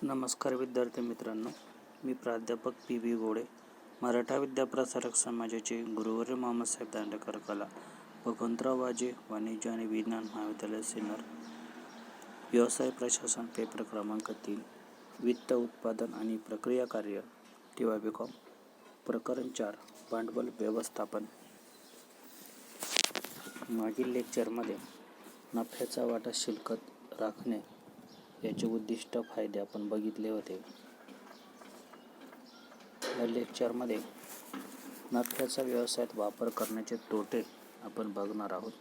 नमस्कार विद्यार्थी मित्रांनो, मी प्राध्यापक पी.बी. गोडे, मराठा विद्याप्रसारक समाजाचे गुरुवर्य मामासाहेब दांडेकर कला भगवंतराव वाजे वाणिज्य आणि विज्ञान महाविद्यालय सिन्नर, व्यवसाय प्रशासन पेपर क्रमांक 3, वित्त उत्पादन आणि प्रक्रिया कार्य किंवा बी.कॉम, प्रकरण 4, भांडवल व्यवस्थापन. मागील लेक्चरमध्ये नफ्याचा वाटा शिल्लक राखणे याचे उद्दिष्ट फायदे आपण बघितले होते. या लेक्चरमध्ये नफ्याचा व्यवसायात वापर करण्याचे तोटे आपण बघणार आहोत.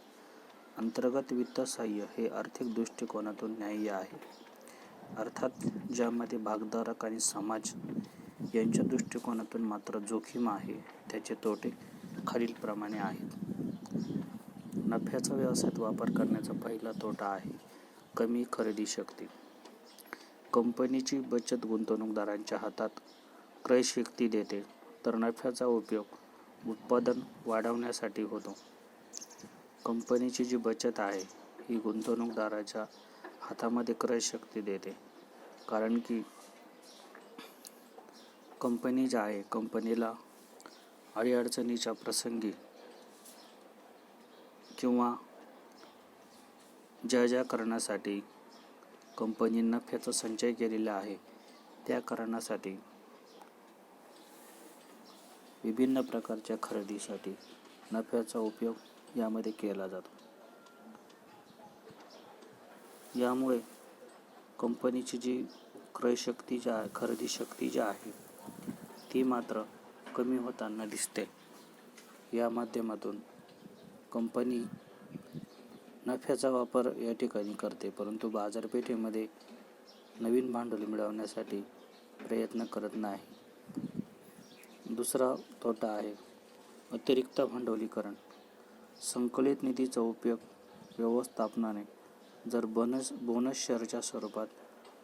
अंतर्गत वित्त सहाय्य हे आर्थिक दृष्टिकोनातून न्याय्य आहे, अर्थात ज्यामध्ये भागधारक आणि समाज यांच्या दृष्टिकोनातून मात्र जोखीम आहे. त्याचे तोटे खालीलप्रमाणे आहेत. नफ्याचा व्यवसायात वापर करण्याचा पहिला तोटा आहे कमी खरेदी शक्ती. कंपनीची बचत गुंतवणूकदारांच्या हातात क्रयशक्ती देते, तर नफ्याचा उपयोग उत्पादन वाढवण्यासाठी होतो. कंपनीची जी बचत आहे ही गुंतवणूकदाराच्या हातामध्ये क्रयशक्ती देते, कारण की कंपनी जी आहे, कंपनीला अडीअडचणीच्या प्रसंगी किंवा ज्या कारणासाठी कंपनी नफ्याचा संचय केलेला आहे त्या कारणासाठी विभिन्न प्रकारच्या खरेदीसाठी नफ्याचा उपयोग यामध्ये केला जातो. यामुळे कंपनीची जी क्रयशक्ती खरेदी शक्ती जी आहे ती मात्र कमी होताना दिसते. या माध्यमातून कंपनी नफ्याचा वापर या ठिकाणी करते, परंतु बाजारपेठेमध्ये नवीन भांडवल मिळवण्यासाठी प्रयत्न करत नाही. दुसरा तोटा आहे अतिरिक्त भांडवलीकरण. संकलित निधीचा उपयोग व्यवस्थापनाने जर बोनस शेअरच्या स्वरूपात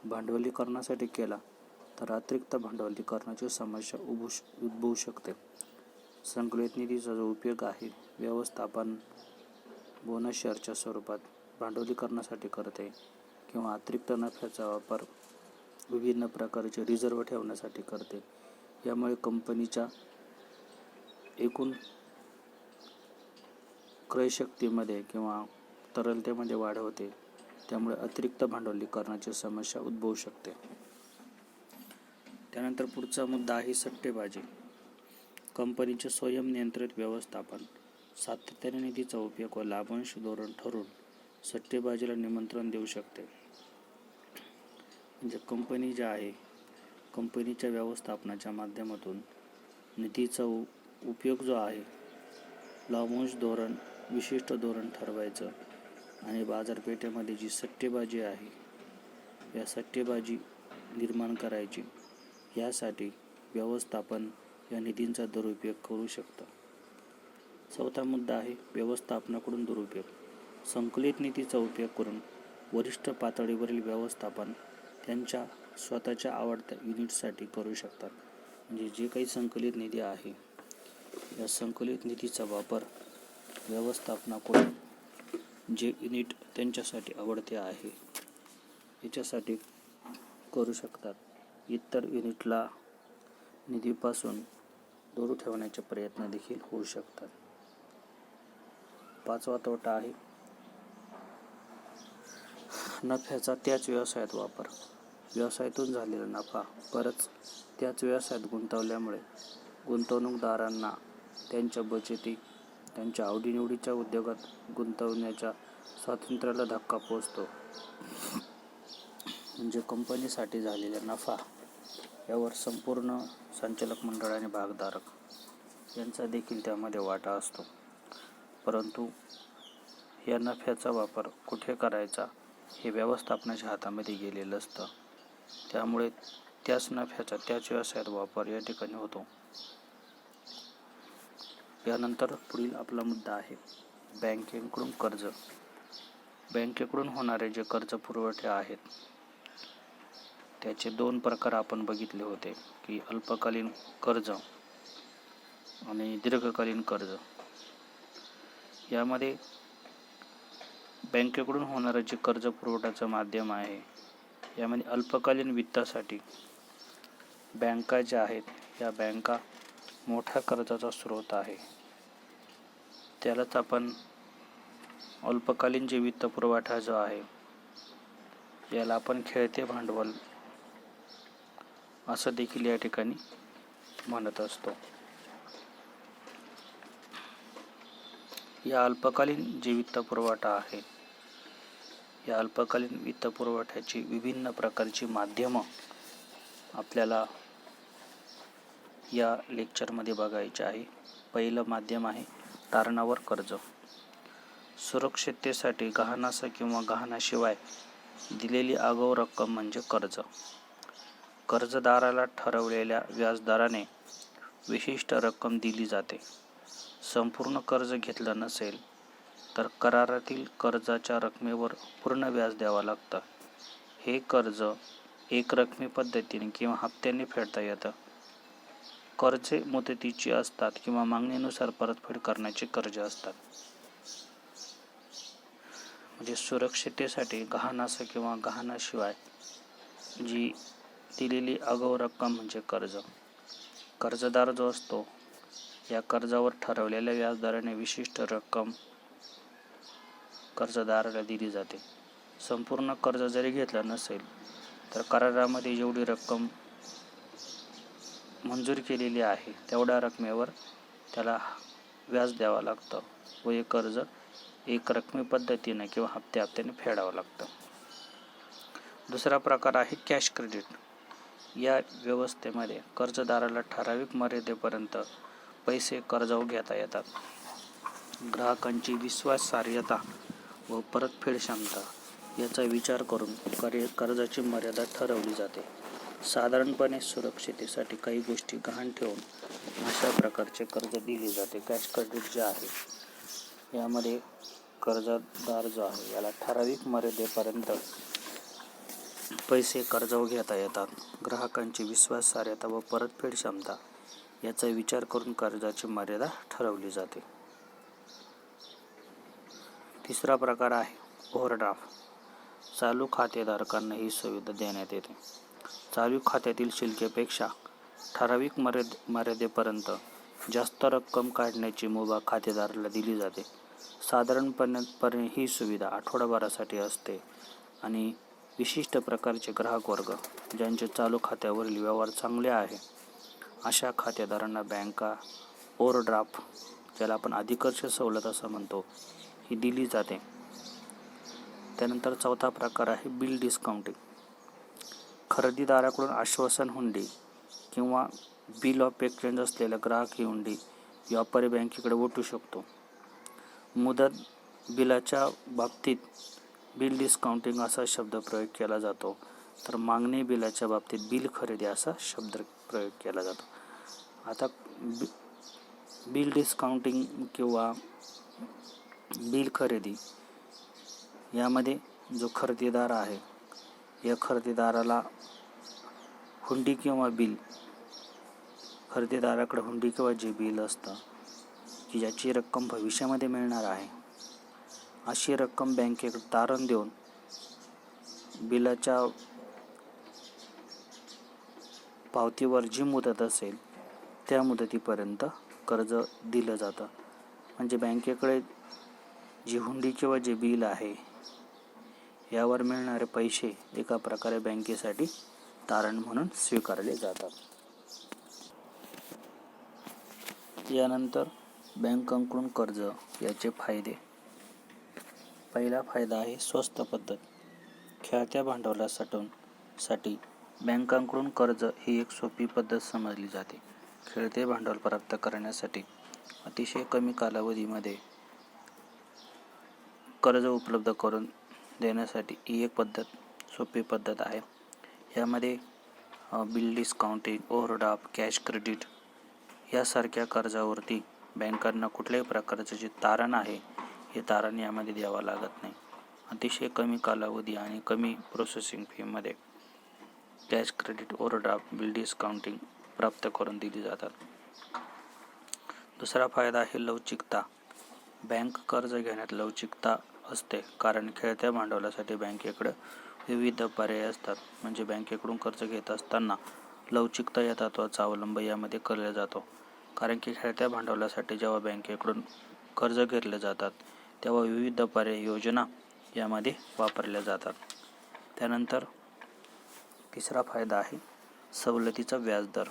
भांडवलीकरणासाठी केला तर अतिरिक्त भांडवलीकरणाची समस्या उद्भवू शकते. संकलित निधीचा जो उपयोग आहे व्यवस्थापन बोनस शेअरच्या स्वरूपात भांडवलीकरणासाठी करते किंवा अतिरिक्त नफ्याचा वापर विभिन्न प्रकारचे रिझर्व्ह ठेवण्यासाठी करते. यामुळे कंपनीच्या एकूण क्रयशक्तीमध्ये किंवा तरलतेमध्ये वाढ होते. त्यामुळे अतिरिक्त भांडवलीकरणाची समस्या उद्भवू शकते. त्यानंतर पुढचा मुद्दा आहे सट्टेबाजी. कंपनीचे स्वयंनियंत्रित व्यवस्थापन सातत्याने निधीचा उपयोग व लाभांश धोरण ठरवून सट्टेबाजीला निमंत्रण देऊ शकते. म्हणजे कंपनी जी आहे, कंपनीच्या व्यवस्थापनाच्या माध्यमातून निधीचा उपयोग जो आहे, लाभांश धोरण, विशिष्ट धोरण ठरवायचं आणि बाजारपेठेमध्ये जी सट्टेबाजी आहे या सट्टेबाजी निर्माण करायची. यासाठी व्यवस्थापन या निधींचा दुरुपयोग करू शकतं. चौथा मुद्दा आहे व्यवस्थापनाकडून दुरुपयोग. संकलित निधीचा उपयोग करून वरिष्ठ पातळीवरील व्यवस्थापन त्यांच्या स्वतःच्या आवडत्या युनिटसाठी करू शकतात. म्हणजे जे काही संकलित निधी आहे या संकलित निधीचा वापर व्यवस्थापनाकडून जे युनिट त्यांच्यासाठी आवडते आहे याच्यासाठी करू शकतात. इतर युनिटला निधीपासून दूर ठेवण्याचे प्रयत्न देखील होऊ शकतात. पाचवा तोटा आहे नफ्याचा त्याच व्यवसायात वापर. व्यवसायातून झालेला नफा परत त्याच व्यवसायात गुंतवल्यामुळे गुंतवणूकदारांना त्यांच्या बचती, त्यांच्या आवडीनिवडीच्या उद्योगात गुंतवण्याच्या स्वातंत्र्याला धक्का पोहोचतो. म्हणजे कंपनीसाठी झालेला नफा यावर संपूर्ण संचालक मंडळ आणि भागधारक यांचा देखील त्यामध्ये वाटा असतो. परंतु या नफ्याचा वापर कुठे करायचा हे व्यवस्थापनाच्या हातामध्ये गेलेलं असतं. त्यामुळे त्याच नफ्याचा त्याच व्यवसायात वापर या ठिकाणी होतो. यानंतर पुढील आपला मुद्दा आहे बँकेकडून कर्ज. बँकेकडून होणारे जे कर्ज पुरवठे आहेत त्याचे दोन प्रकार आपण बघितले होते की अल्पकालीन कर्ज आणि दीर्घकालीन कर्ज. यामध्ये बँकेकडून होणारं जे कर्ज पुरवठ्याचं माध्यम आहे यामध्ये अल्पकालीन वित्तासाठी बँका ज्या आहेत या बँका मोठ्या कर्जाचा स्रोत आहे. त्यालाच आपण अल्पकालीन जे वित्तपुरवठा जो आहे याला आपण खेळते भांडवल असं देखील या ठिकाणी म्हणत असतो. या अल्पकालीन जे वित्तपुरवठा आहे या अल्पकालीन वित्तपुरवठ्याची विभिन्न प्रकारची माध्यमं आपल्याला या लेक्चरमध्ये बघायचे आहे. पहिलं माध्यम आहे तारणावर कर्ज. सुरक्षिततेसाठी गहाणासह किंवा गहाणाशिवाय दिलेली आगाऊ रक्कम म्हणजे कर्ज. कर्जदाराला ठरवलेल्या व्याजदराने विशिष्ट रक्कम दिली जाते. संपूर्ण कर्ज घेतलं नसेल तर करारातील कर्जाच्या रकमेवर पूर्ण व्याज द्यावं लागतं. हे कर्ज एकरकमी पद्धतीने किंवा हप्त्याने फेडता येतं. कर्जे मुदतीची असतात किंवा मागणीनुसार परतफेड करण्याची कर्जे असतात. म्हणजे सुरक्षिततेसाठी गहाणासह किंवा गहाणाशिवाय जी दिलेली आगाऊ रक्कम म्हणजे कर्ज. कर्जदार जो असतो या कर्जावर ठरवलेल्या व्याजदराने विशिष्ट रक्कम कर्जदाराला दिली जाते. संपूर्ण कर्ज जरी घेतलं नसेल तर करारामध्ये जेवढी रक्कम मंजूर केलेली आहे तेवढ्या रकमेवर त्याला व्याज द्यावं लागतं व हे कर्ज एकरकमी पद्धतीने किंवा हप्त्याने फेडावं लागतं. दुसरा प्रकार आहे कॅश क्रेडिट. या व्यवस्थेमध्ये कर्जदाराला ठराविक मर्यादेपर्यंत पैसे कर्जावर घेता येतात. ग्राहकांची विश्वासार्हता व परतफेड क्षमता याचा विचार करून कर्जाची मर्यादा ठरवली जाते. साधारणपणे सुरक्षिततेसाठी काही गोष्टी गहाण ठेवून अशा प्रकारचे कर्ज दिले जाते. कॅश क्रेडिट जे आहे यामध्ये कर्जदार जो आहे याला ठराविक मर्यादेपर्यंत पैसे कर्जावर घेता येतात. ग्राहकांची विश्वासार्हता व परतफेड क्षमता याचा विचार करून कर्जाची मर्यादा ठरवली जाते. तिसरा प्रकार आहे ओव्हरड्राफ्ट. चालू खातेधारकांना ही सुविधा देण्यात येते. चालू खात्यातील शिल्लकेपेक्षा ठराविक मर्यादेपर्यंत जास्त रक्कम काढण्याची मुभा खातेदाराला दिली जाते. साधारणपणे ही सुविधा आठवडाभरासाठी असते आणि विशिष्ट प्रकारचे ग्राहक वर्ग ज्यांचे चालू खात्यावरील व्यवहार चांगले आहे अशा खातेदारांना बँका ओव्हरड्राफ्ट, ज्याला आपण अधिकर्ष सवलत असं म्हणतो, ही दिली जाते. त्यानंतर चौथा प्रकार आहे बिल डिस्काउंटिंग. खरेदीदाराकडून आश्वासन हुंडी किंवा बिल ऑफ एक्सचेंज असलेला ग्राहक ही हुंडी व्यापारी बँकेकडे वटू शकतो. मुदत बिलाच्या बाबतीत बिल डिस्काउंटिंग असा शब्द प्रयोग केला जातो, तर मागणी बिलाच्या बाबतीत बिल खरेदी असा शब्द प्रयोग केला जातो. आता बिल डिस्काउंटिंग किंवा बिल खरेदी यामध्ये जो खरेदीदार आहे या खरेदीदाराला हुंडी किंवा बिल, खरेदीदाराकडे हुंडी किंवा जे बिल असतं की ज्याची रक्कम भविष्यामध्ये मिळणार आहे अशी रक्कम बँकेकडे तारण देऊन बिलाच्या पावतीवर जी मुदत असेल त्या मुदतीपर्यंत कर्ज दिलं जातं. म्हणजे बँकेकडे जी हुंडी किंवा जे बिल आहे यावर मिळणारे पैसे एका प्रकारे बँकेसाठी तारण म्हणून स्वीकारले जातात. यानंतर बँकांकडून कर्ज याचे फायदे. पहिला फायदा आहे स्वस्त पद्धत. खेळत्या भांडवलासाठी बँकांकडून कर्ज ही एक सोपी पद्धत समजली जाते. खेळते भांडवल प्राप्त करण्यासाठी अतिशय कमी कालावधीमध्ये कर्ज उपलब्ध करून देण्यासाठी ही एक सोपी पद्धत आहे. यामध्ये bill discounting, overdraft, cash credit यासारख्या कर्जावरती बँकांना कुठल्याही प्रकारचे जे तारण आहे हे तारण यामध्ये द्यावं लागत नाही. अतिशय कमी कालावधी आणि कमी प्रोसेसिंग फीमध्ये cash credit, overdraft, bill discounting प्राप्त करून दिली जातात. दुसरा फायदा आहे लवचिकता. बँक कर्ज घेण्यात लवचिकता असते कारण खेळत्या भांडवलासाठी बँकेकडे विविध पर्याय असतात. म्हणजे बँकेकडून कर्ज घेत असताना लवचिकता या तत्त्वाचा अवलंब यामध्ये केला जातो. कारण की खेळत्या भांडवलासाठी जेव्हा बँकेकडून कर्ज घेतले जातात तेव्हा विविध पर्याय योजना यामध्ये वापरल्या जातात. त्यानंतर तिसरा फायदा आहे सवलतीचा व्याजदर.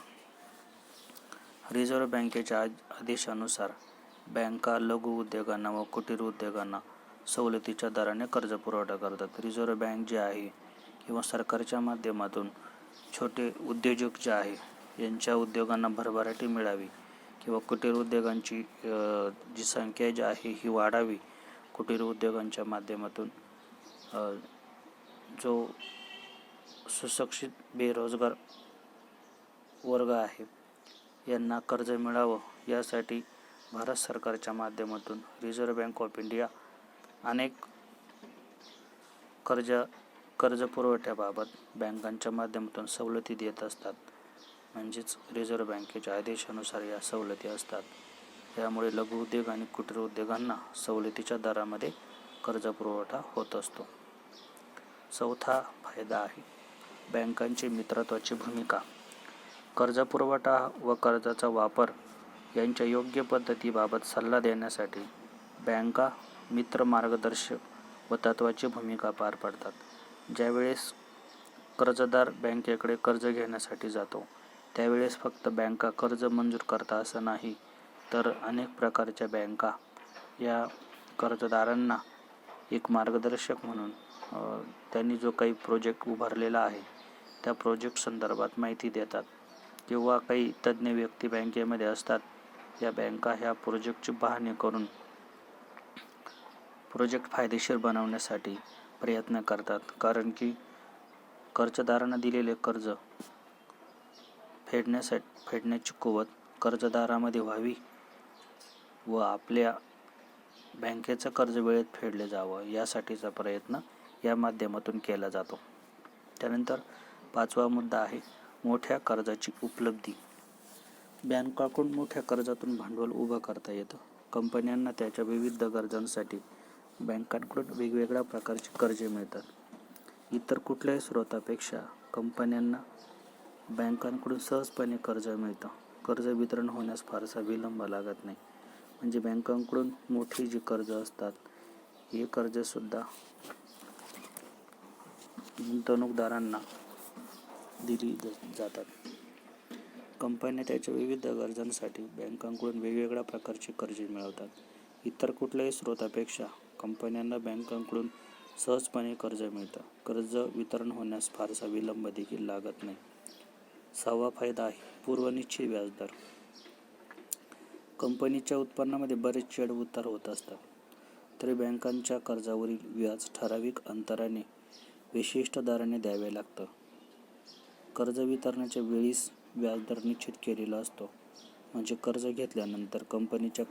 रिझर्व्ह बँकेच्या आदेशानुसार बँका लघु उद्योगांना व कुटीर उद्योगांना सवलतीच्या दराने कर्ज पुरवठा करतात. रिझर्व्ह बँक जे आहे किंवा सरकारच्या माध्यमातून छोटे उद्योजक जे आहे यांच्या उद्योगांना भरभराटी मिळावी किंवा कुटीर उद्योगांची जी संख्या जी आहे ही वाढावी. कुटीर उद्योगांच्या माध्यमातून जो सुशिक्षित बेरोजगार वर्ग आहे यांना कर्ज मिळावं यासाठी भारत सरकारच्या माध्यमातून रिझर्व्ह बँक ऑफ इंडिया अनेक कर्ज पुरवठ्याबाबत बँकांच्या माध्यमातून सवलती देत असतात. म्हणजेच रिझर्व्ह बँकेच्या आदेशानुसार या सवलती असतात. यामुळे लघु उद्योग आणि कुटीर उद्योगांना सवलतीच्या दरामध्ये कर्ज पुरवठा होत असतो. चौथा फायदा आहे बँकांची मित्रत्वाची भूमिका. कर्ज पुरवठा व कर्जाचा वापर यांच्या योग्य पद्धतीबाबत सल्ला देण्यासाठी बँका मित्र मार्गदर्शक व तत्त्वाची भूमिका पार पाडतात. ज्यावेळेस कर्जदार बँकेकडे कर्ज घेण्यासाठी जातो त्यावेळेस फक्त बँका कर्ज मंजूर करतात असं नाही, तर अनेक प्रकारच्या बँका या कर्जदारांना एक मार्गदर्शक म्हणून त्यांनी जो काही प्रोजेक्ट उभारलेला आहे त्या प्रोजेक्ट संदर्भात माहिती देतात किंवा काही तज्ज्ञ व्यक्ती बँकेमध्ये असतात. या बँका ह्या प्रोजेक्टची पाहणी करून प्रोजेक्ट फायदेशीर बनवण्यासाठी प्रयत्न करतात. कारण की कर्जदारांना दिलेले कर्ज फेडण्याची कुवत कर्जदारामध्ये व्हावी व आपल्या बँकेचं कर्ज वेळेत फेडले जावं यासाठीचा प्रयत्न या माध्यमातून केला जातो. त्यानंतर पाचवा मुद्दा आहे मोठ्या कर्जाची उपलब्धी. बँकाकडून मोठ्या कर्जातून भांडवल उभं करता येतं. कंपन्यांना त्याच्या विविध गरजांसाठी बँकांकडून वेगवेगळ्या प्रकारची कर्जे मिळतात. इतर कुठल्याही स्रोतापेक्षा कंपन्यांना बँकांकडून सहजपणे कर्ज मिळतं. कर्ज वितरण होण्यास फारसा विलंब लागत नाही. म्हणजे बँकांकडून मोठी जी कर्ज असतात हे कर्जसुद्धा गुंतवणूकदारांना दिली जातात. कंपन्या त्याच्या विविध गरजांसाठी बँकांकडून वेगवेगळ्या प्रकारची कर्जे मिळवतात. इतर कुठल्याही स्रोतापेक्षा कंपन्यांना बँकांकडून सहजपणे कर्ज मिळतं. कर्ज वितरण होण्यास फारसा विलंब देखील लागत नाही. सहावा फायदा आहे पूर्वनिश्चित व्याजदर. कंपनीच्या उत्पन्नामध्ये बरेच चढ उतार होत असतात, तरी बँकांच्या कर्जावरील व्याज ठराविक अंतराने विशिष्ट दराने द्यावे लागतं. कर्ज वितरणाच्या वेळीस व्याजदर निश्चित केलेला असतो. म्हणजे कर्ज घेतल्यानंतर कंपनीच्या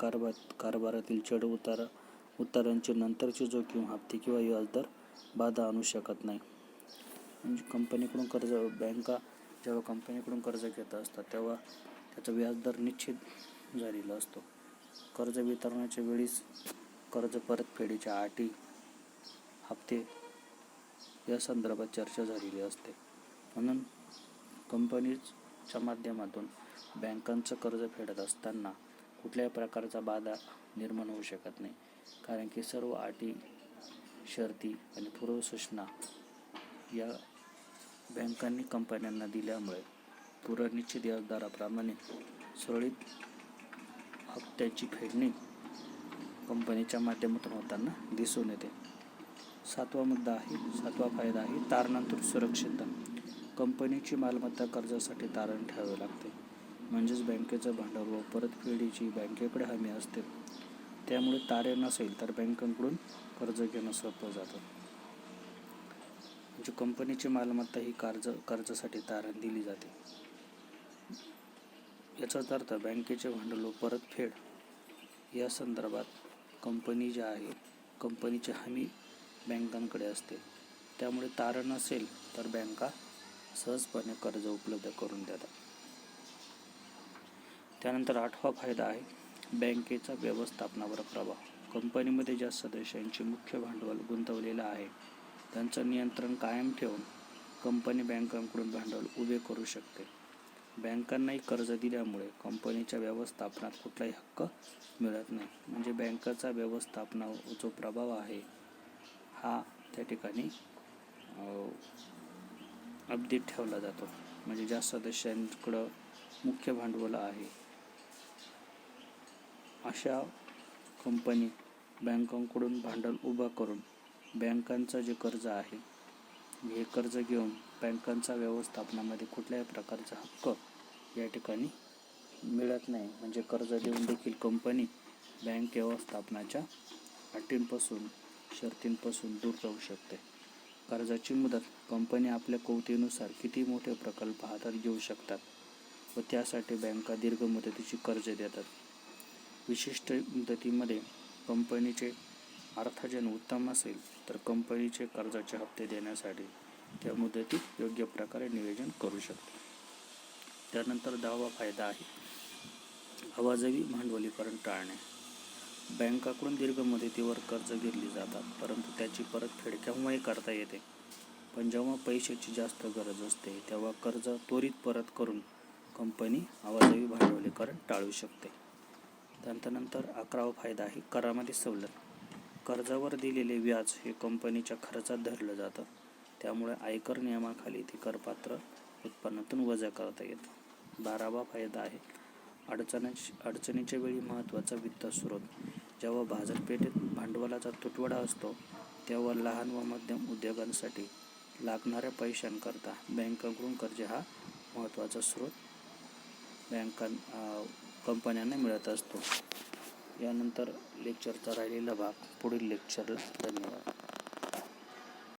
कारभारातील चढ उतारांची नंतरची जोखीम हप्ते किंवा व्याजदर बाधा आणू शकत नाही. म्हणजे बँका जेव्हा कंपनीकडून कर्ज घेत असतात तेव्हा त्याचा व्याजदर निश्चित झालेला असतो. कर्ज वितरणाच्या वेळीस कर्ज परतफेडीच्या अटी, हप्ते या संदर्भात चर्चा झालेली असते. म्हणून कंपनीच्या माध्यमातून बँकांचं कर्ज फेडत असताना कुठल्याही प्रकारचा बाधा निर्माण होऊ शकत नाही. कारण की सर्व अटी, शर्ती आणि पूर्वसूचना या बँकांनी कंपन्यांना दिल्यामुळे पूर्वनिश्चित व्याजदराप्रमाणे सुरळीत हप्त्याची फेडणी कंपनीच्या माध्यमातून होताना दिसून येते. सातवा फायदा आहे तारणातून सुरक्षितता. कंपनीची मालमत्ता कर्जासाठी तारण ठेवावे लागते. म्हणजेच बँकेचं भांडवल व परतफेडीची बँकेकडे हमी असते. त्यामुळे तारण नसेल तर बँकांकडून कर्ज घेणं सोपं जातं. म्हणजे कंपनीची मालमत्ता ही कर्जासाठी तारण दिली जाते. याचाच अर्थ बँकेचे भांडवल व परतफेड या संदर्भात कंपनी जी आहे कंपनीची हमी बँकांकडे असते. त्यामुळे तारण नसेल तर बँका सहजपणे कर्ज उपलब्ध करून देतात. त्यानंतर आठवा फायदा आहे बँकेचा व्यवस्थापनावर प्रभाव. कंपनीमध्ये ज्या सदस्यांचे मुख्य भांडवल गुंतवलेलं आहे त्यांचं नियंत्रण कायम ठेवून कंपनी बँकांकडून भांडवल उभे करू शकते. बँकांनाही कर्ज दिल्यामुळे कंपनीच्या व्यवस्थापनात कुठलाही हक्क मिळत नाही. म्हणजे बँकेचा व्यवस्थापनावर जो प्रभाव आहे हा त्या ठिकाणी अगदी ठेवला जातो. म्हणजे ज्या सदस्यांकडं मुख्य भांडवल आहे अशा कंपनी बँकांकडून भांडवल उभं करून बँकांचं जे कर्ज आहे हे कर्ज घेऊन बँकांचा व्यवस्थापनामध्ये कुठल्याही प्रकारचा हक्क या ठिकाणी मिळत नाही. म्हणजे कर्ज देऊन देखील कंपनी बँक व्यवस्थापनाच्या अटींपासून शर्तींपासून दूर जाऊ शकते. कर्जाची मुदत कंपनी आपल्या कुवतीनुसार किती मोठे प्रकल्प हातात घेऊ शकतात व त्यासाठी बँका दीर्घ मुदतीची कर्ज देतात. विशिष्ट मुदतीमध्ये कंपनीचे अर्थार्जन उत्तम असेल तर कंपनीचे कर्जाचे हप्ते देण्यासाठी त्या मुदतीत योग्य प्रकारे नियोजन करू शकते. त्यानंतर 10वा फायदा आहे अवाजवी भांडवलीकरण टाळणे. बँकाकडून दीर्घ मुदतीवर कर्ज घेतली जातात, परंतु त्याची परतफेड केव्हाही करता येते. पण जेव्हा पैशाची जास्त गरज असते तेव्हा कर्ज त्वरित परत करून कंपनी अवाजवी भांडवलीकरण टाळू शकते. त्यानंतर 11वा फायदा आहे करामध्ये सवलत. कर्जावर दिलेले व्याज हे कंपनीच्या खर्चात धरलं जातं, त्यामुळे आयकर नियमाखाली ते करपात्र उत्पन्नातून वजा करता येतं. 12वा फायदा आहे अडचणीच्या वेळी महत्त्वाचा वित्त स्रोत. जेव्हा बाजारपेठेत भांडवलाचा तुटवडा असतो तेव्हा लहान व मध्यम उद्योगांसाठी लागणाऱ्या पैशांकरता बँकांकडून कर्ज हा महत्त्वाचा स्रोत कंपन्यांना मिळत असतो. यानंतर लेक्चरचा राहिलेला भाग पुढील लेक्चरला. धन्यवाद.